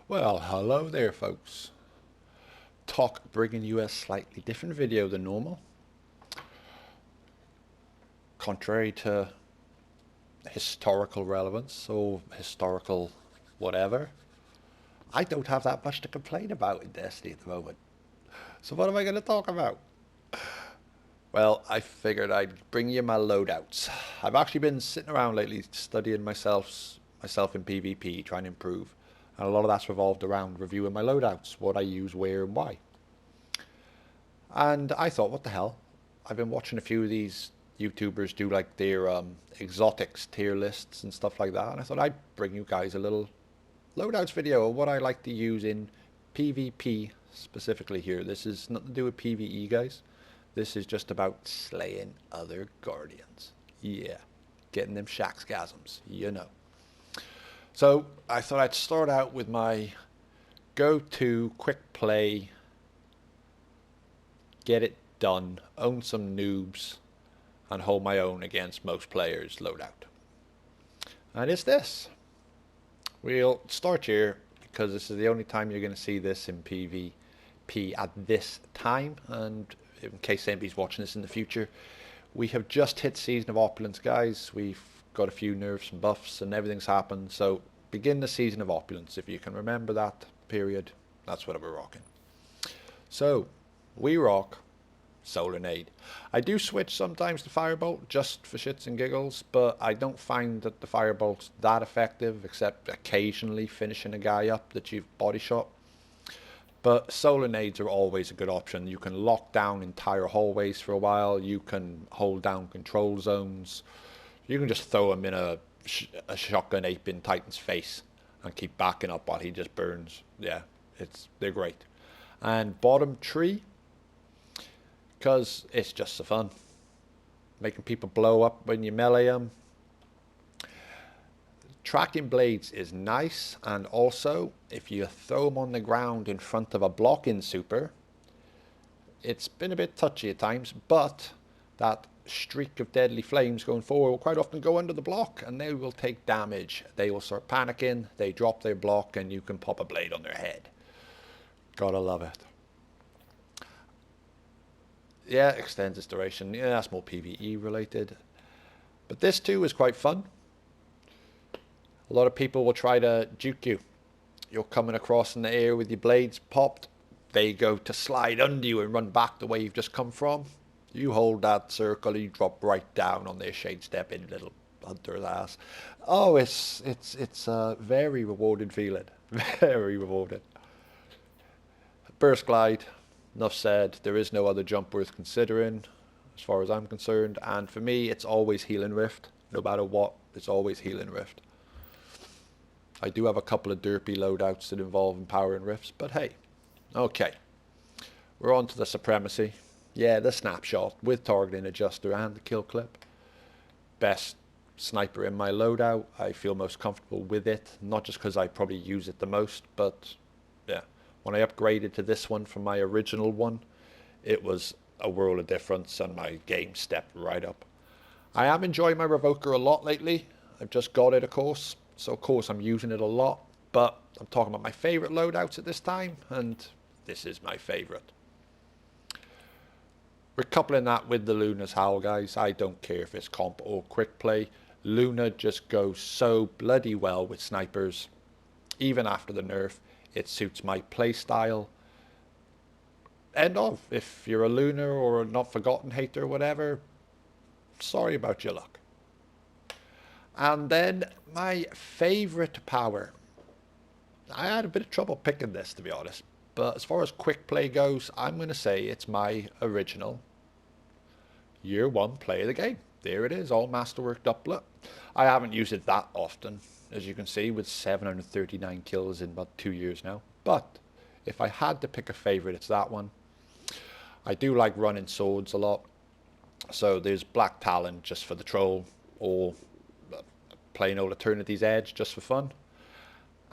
Well, hello there folks. Bringing you a slightly different video than normal. Contrary to historical relevance or historical whatever, I don't have that much to complain about in Destiny at the moment. So what am I going to talk about? Well, I figured I'd bring you my loadouts. I've actually been sitting around lately studying myself in PvP, trying to improve. And a lot of that's revolved around reviewing my loadouts, what I use, where and why. And I thought, what the hell? I've been watching a few of these YouTubers do like their exotics tier lists and stuff like that. And I thought I'd bring you guys a little loadouts video of what I like to use in PvP specifically here. This is nothing to do with PvE, guys. This is just about slaying other Guardians. Yeah, getting them shaxgasms, you know. So I thought I'd start out with my go-to quick play, get it done, own some noobs, and hold my own against most players loadout. And it's this. We'll start here because this is the only time you're going to see this in PvP at this time, and in case anybody's watching this in the future, we have just hit Season of Opulence, guys. We've got a few nerfs and buffs and everything's happened, so begin the Season of Opulence. If you can remember that period, that's what we're rocking. So we rock Solar Nade. I do switch sometimes to Firebolt just for shits and giggles, but I don't find that the Firebolt's that effective, except occasionally finishing a guy up that you've body shot. But Solar Nades are always a good option. You can lock down entire hallways for a while. You can hold down control zones. You can just throw him in a shotgun ape in Titan's face and keep backing up while he just burns. Yeah, they're great. And bottom tree, because it's just so fun. Making people blow up when you melee them. Tracking blades is nice, and also if you throw them on the ground in front of a blocking super, it's been a bit touchy at times, but that streak of deadly flames going forward will quite often go under the block and they will take damage. They will start panicking, they drop their block, and you can pop a blade on their head. Gotta love it. Yeah, extends its duration. Yeah, that's more PvE related. But this too is quite fun. A lot of people will try to juke you. You're coming across in the air with your blades popped. They go to slide under you and run back the way you've just come from. You hold that circle and you drop right down on their shade step in, little hunter's ass. Oh, it's a very rewarding feeling. Very rewarding. Burst glide. Enough said. There is no other jump worth considering as far as I'm concerned. And for me, it's always Healing Rift. No matter what, it's always Healing Rift. I do have a couple of derpy loadouts that involve empowering rifts, but hey. Okay. We're on to the supremacy. Yeah, the snapshot with targeting adjuster and the kill clip. Best sniper in my loadout. I feel most comfortable with it. Not just because I probably use it the most, but yeah. When I upgraded to this one from my original one, it was a world of difference and my game stepped right up. I am enjoying my Revoker a lot lately. I've just got it, of course. So, of course, I'm using it a lot. But I'm talking about my favorite loadouts at this time, and this is my favorite. We're coupling that with the Luna's Howl, guys. I don't care if it's comp or quick play. Luna just goes so bloody well with snipers. Even after the nerf, it suits my play style. End of. If you're a Luna or a Not Forgotten hater or whatever, sorry about your luck. And then my favorite power. I had a bit of trouble picking this, to be honest. But as far as quick play goes, I'm going to say it's my original Year 1 play of the game. There it is, all masterwork doublet. I haven't used it that often, as you can see, with 739 kills in about 2 years now. But if I had to pick a favorite, it's that one. I do like running swords a lot. So there's Black Talon just for the troll, or plain old Eternity's Edge just for fun.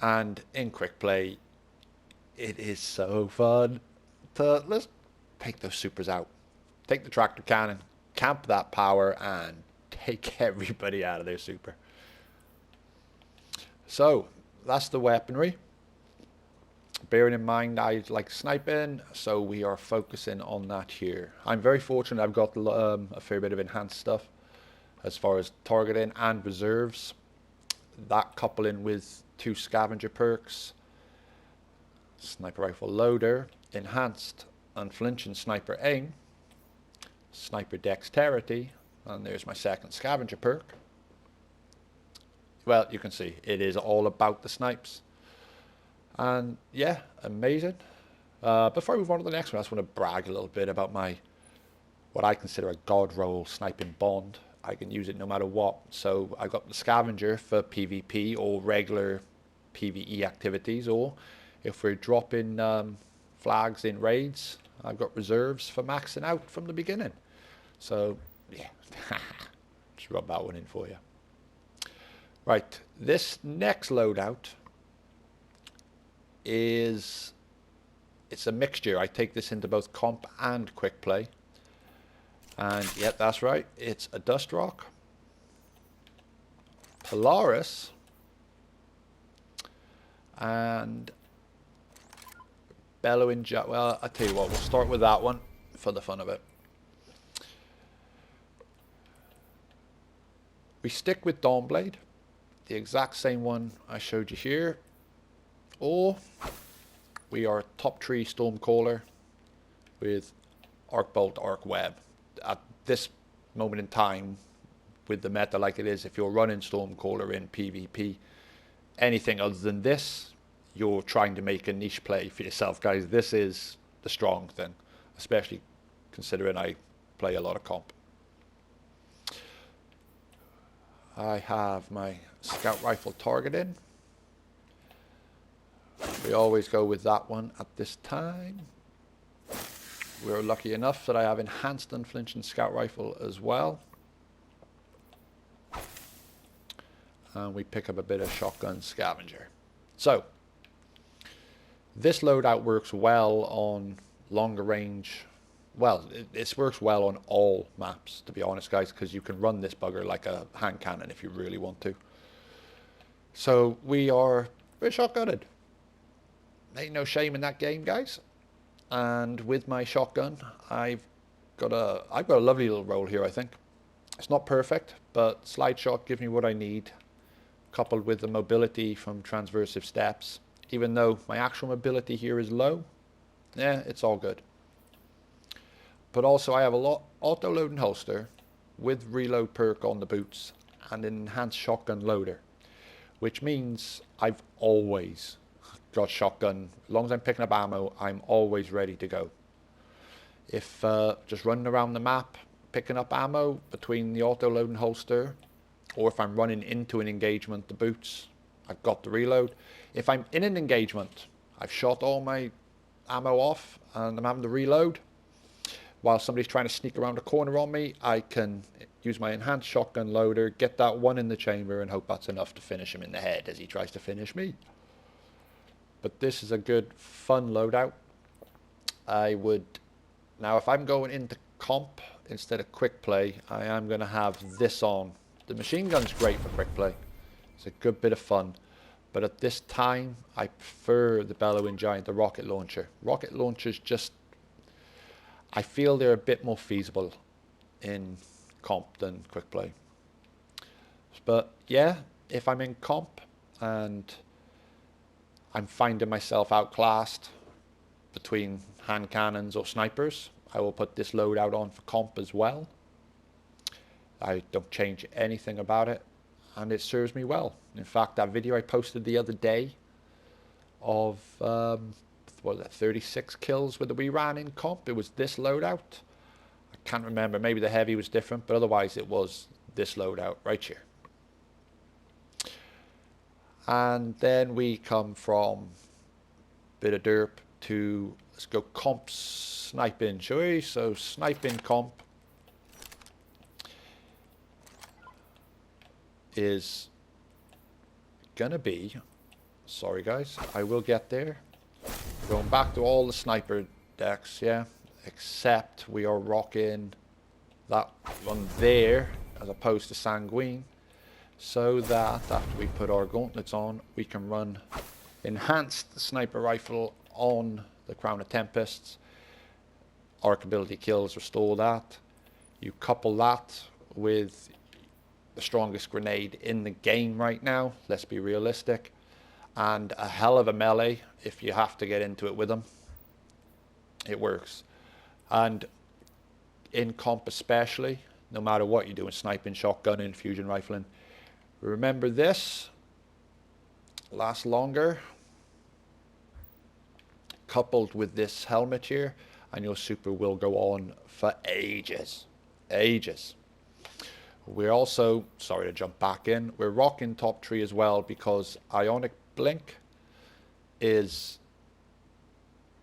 And in quick play, it is so fun to let's take those supers out. Take the tractor cannon, camp that power, and take everybody out of their super. So that's the weaponry. Bearing in mind I like sniping, so we are focusing on that here. I'm very fortunate I've got a fair bit of enhanced stuff as far as targeting and reserves. That coupling with 2 scavenger perks, sniper rifle loader, enhanced unflinching sniper aim, sniper dexterity, and there's my second scavenger perk. Well, you can see it is all about the snipes. And yeah, amazing. Before I move on to the next one, I just want to brag a little bit about my, what I consider a god roll sniping bond. I can use it no matter what. So I got the scavenger for PvP or regular PvE activities, or if we're dropping flags in raids, I've got reserves for maxing out from the beginning. So yeah, just rub that one in for you. Right, this next loadout it's a mixture. I take this into both comp and quick play. And yeah, that's right, it's a Dust Rock, Polaris, and Bellowing Jet. Well, I tell you what, we'll start with that one for the fun of it. We stick with Dawnblade, the exact same one I showed you here, or we are top tree Stormcaller with Arc Bolt, Arc Web. At this moment in time, with the meta like it is, if you're running Stormcaller in PvP, anything other than this, you're trying to make a niche play for yourself, guys. This is the strong thing, especially considering I play a lot of comp. I have my scout rifle targeting. We always go with that one at this time. We're lucky enough that I have enhanced unflinching scout rifle as well. And we pick up a bit of shotgun scavenger. So, this loadout works well on longer range. Well, it works well on all maps, to be honest, guys, because you can run this bugger like a hand cannon if you really want to. So, we're shotgunned. Ain't no shame in that game, guys. And with my shotgun, I've got a lovely little roll here, I think. It's not perfect, but slide shot gives me what I need, coupled with the mobility from transversive steps. Even though my actual mobility here is low, yeah, it's all good. But also I have a lot auto loading holster with reload perk on the boots and an enhanced shotgun loader, which means I've always got shotgun. As long as I'm picking up ammo, I'm always ready to go. If just running around the map picking up ammo between the auto loading holster, or if I'm running into an engagement, the boots, I've got the reload. If I'm in an engagement, I've shot all my ammo off and I'm having to reload while somebody's trying to sneak around a corner on me, I can use my enhanced shotgun loader, get that one in the chamber and hope that's enough to finish him in the head as he tries to finish me. But this is a good, fun loadout. Now if I'm going into comp instead of quick play, I am going to have this on. The machine gun's great for quick play. It's a good bit of fun. But at this time, I prefer the Bellowing Giant, the rocket launcher. Rocket launchers just, I feel they're a bit more feasible in comp than quick play. But yeah, if I'm in comp and I'm finding myself outclassed between hand cannons or snipers, I will put this loadout on for comp as well. I don't change anything about it, and it serves me well. In fact, that video I posted the other day of 36 kills that we ran in comp, it was this loadout. I can't remember, maybe the heavy was different, but otherwise it was this loadout right here. And then we come from bit of derp to, let's go comp sniping, shall we? So sniping comp is gonna be, sorry guys, I will get there. Going back to all the sniper decks, yeah, except we are rocking that one there as opposed to Sanguine, so that after we put our gauntlets on, we can run enhanced sniper rifle on the Crown of Tempests. Arc ability kills restore that. You couple that with the strongest grenade in the game right now, let's be realistic, and a hell of a melee if you have to get into it with them. It works. And in comp especially, no matter what you're doing, sniping, shotgunning, fusion rifling, remember this lasts longer, coupled with this helmet here, and your super will go on for ages. We're also, sorry to jump back in, we're rocking top 3 as well, because Ionic Blink is,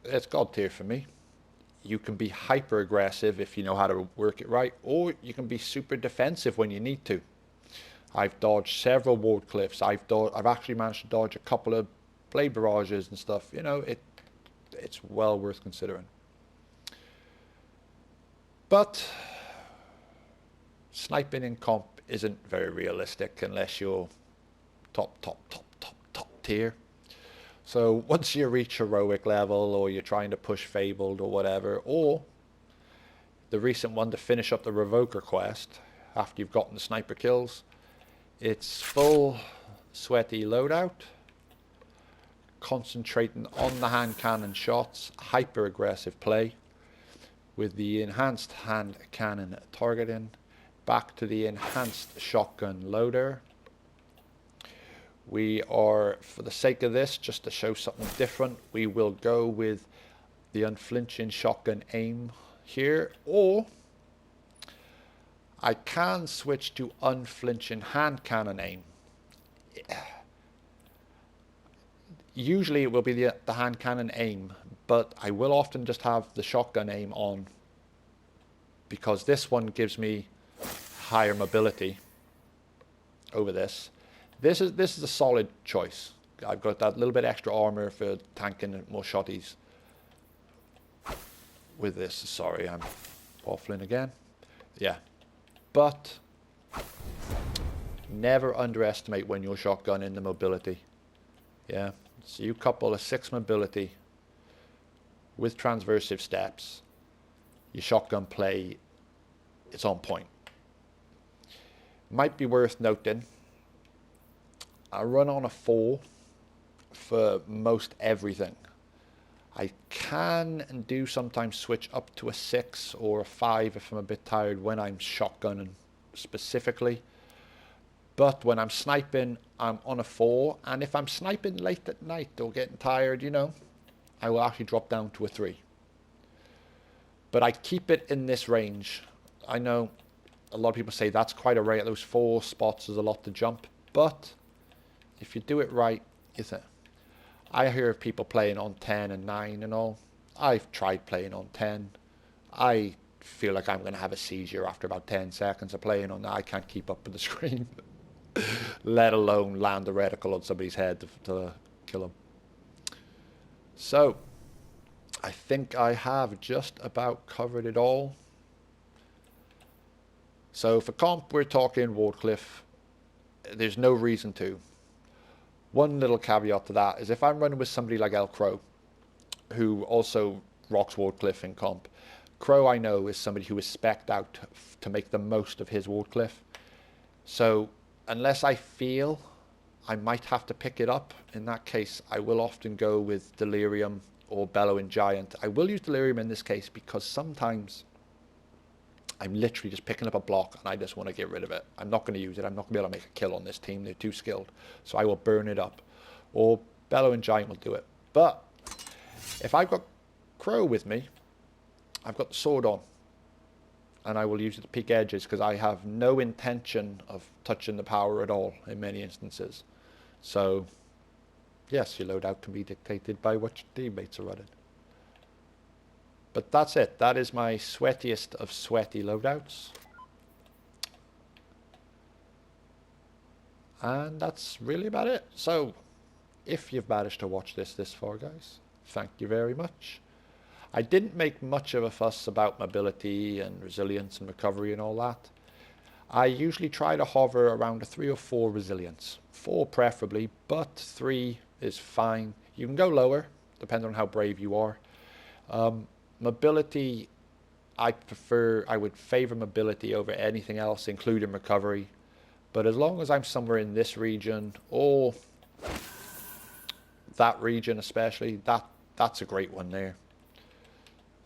it's god tier for me. You can be hyper aggressive if you know how to work it right, or you can be super defensive when you need to. I've dodged several ward cliffs. I've actually managed to dodge a couple of blade barrages and stuff. You know, it's well worth considering. But sniping in comp isn't very realistic unless you're top tier. So once you reach heroic level, or you're trying to push fabled or whatever, or the recent one to finish up the revoker quest after you've gotten the sniper kills, it's full sweaty loadout, concentrating on the hand cannon shots, hyper aggressive play with the enhanced hand cannon targeting, back to the enhanced shotgun loader. We are, for the sake of this, just to show something different, we will go with the unflinching shotgun aim here, or I can switch to unflinching hand cannon aim. Usually it will be the hand cannon aim, but I will often just have the shotgun aim on, because this one gives me higher mobility over this. This is a solid choice. I've got that little bit extra armor for tanking more shotties with this. Sorry, I'm waffling again. Yeah, but never underestimate when you're shotgunning the mobility. Yeah, so you couple a 6 mobility with transversive steps, your shotgun play, it's on point. Might be worth noting, I run on a 4 for most everything. I can and do sometimes switch up to a 6 or a 5 if I'm a bit tired when I'm shotgunning specifically. But when I'm sniping, I'm on a 4. And if I'm sniping late at night or getting tired, you know, I will actually drop down to a 3. But I keep it in this range. I know a lot of people say that's quite a rate. Those 4 spots is a lot to jump. But if you do it right, I hear of people playing on 10 and 9 and all. I've tried playing on 10. I feel like I'm going to have a seizure after about 10 seconds of playing on that. I can't keep up with the screen, let alone land a reticle on somebody's head to kill them. So, I think I have just about covered it all. So for comp, we're talking Wardcliff. There's no reason to. One little caveat to that is if I'm running with somebody like El Crow, who also rocks Wardcliff in comp. Crow, I know, is somebody who is spec'd out to make the most of his Wardcliff. So unless I feel I might have to pick it up, in that case, I will often go with Delirium or Bellowing Giant. I will use Delirium in this case because sometimes I'm literally just picking up a block and I just want to get rid of it. I'm not going to use it. I'm not going to be able to make a kill on this team. They're too skilled. So I will burn it up. Or Bellowing Giant will do it. But if I've got Crow with me, I've got the sword on. And I will use it to peek edges because I have no intention of touching the power at all in many instances. So, yes, your loadout can be dictated by what your teammates are running. But that's it. That is my sweatiest of sweaty loadouts. And that's really about it. So, if you've managed to watch this far, guys, thank you very much. I didn't make much of a fuss about mobility and resilience and recovery and all that. I usually try to hover around a 3 or 4 resilience. 4 preferably, but 3 is fine. You can go lower, depending on how brave you are. Mobility, I would favor mobility over anything else, including recovery. But as long as I'm somewhere in this region, or that region especially, that's a great one there.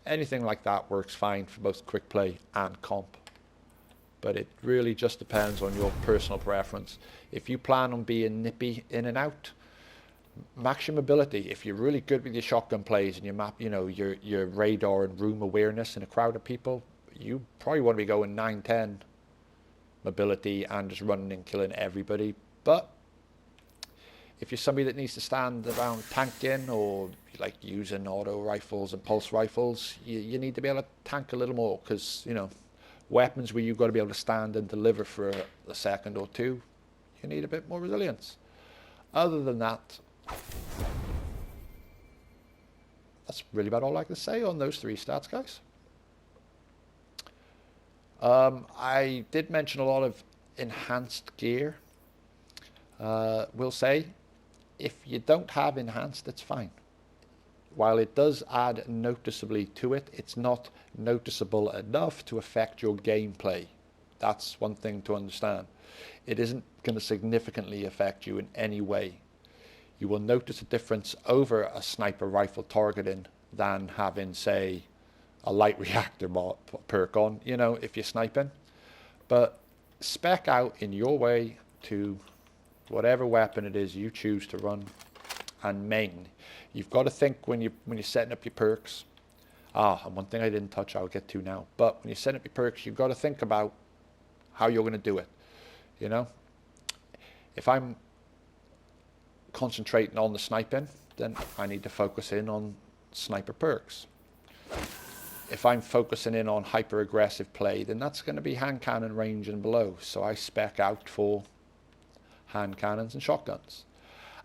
Anything like that works fine for both quick play and comp. But it really just depends on your personal preference. If you plan on being nippy in and out, max your mobility. If you're really good with your shotgun plays and your map, you know, your radar and room awareness in a crowd of people, you probably want to be going 9-10 mobility and just running and killing everybody. But if you're somebody that needs to stand around tanking, or like using auto rifles and pulse rifles, you need to be able to tank a little more, because, you know, weapons where you've got to be able to stand and deliver for a second or two, you need a bit more resilience. Other than that, that's really about all I can say on those 3 stats, guys. I did mention a lot of enhanced gear. We'll say, if you don't have enhanced, it's fine. While it does add noticeably to it, it's not noticeable enough to affect your gameplay. That's one thing to understand. It isn't going to significantly affect you in any way. You will notice a difference over a sniper rifle targeting than having, say, a light reactor perk on, you know, if you're sniping. But spec out in your way to whatever weapon it is you choose to run. And main, you've got to think when you're setting up your perks. And one thing I didn't touch, I'll get to now. But when you're setting up your perks, you've got to think about how you're going to do it. You know, if I'm concentrating on the sniping, then I need to focus in on sniper perks. If I'm focusing in on hyper aggressive play, then that's going to be hand cannon range and below. So I spec out for hand cannons and shotguns.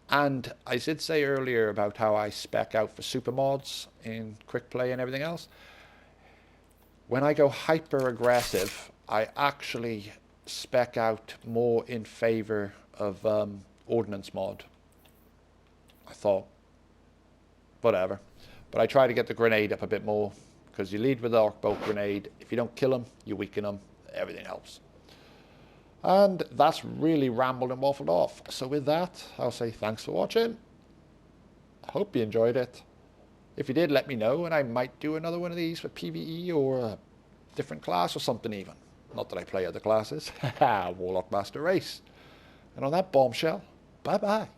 And I did say earlier about how I spec out for super mods in quick play and everything else. When I go hyper aggressive, I actually spec out more in favor of ordnance mod. I thought, whatever. But I try to get the grenade up a bit more, because you lead with the arc bolt grenade. If you don't kill them, you weaken them. Everything helps. And that's really rambled and waffled off. So with that, I'll say thanks for watching. I hope you enjoyed it. If you did, let me know, and I might do another one of these for PvE or a different class or something even. Not that I play other classes. Warlock Master Race. And on that bombshell, bye-bye.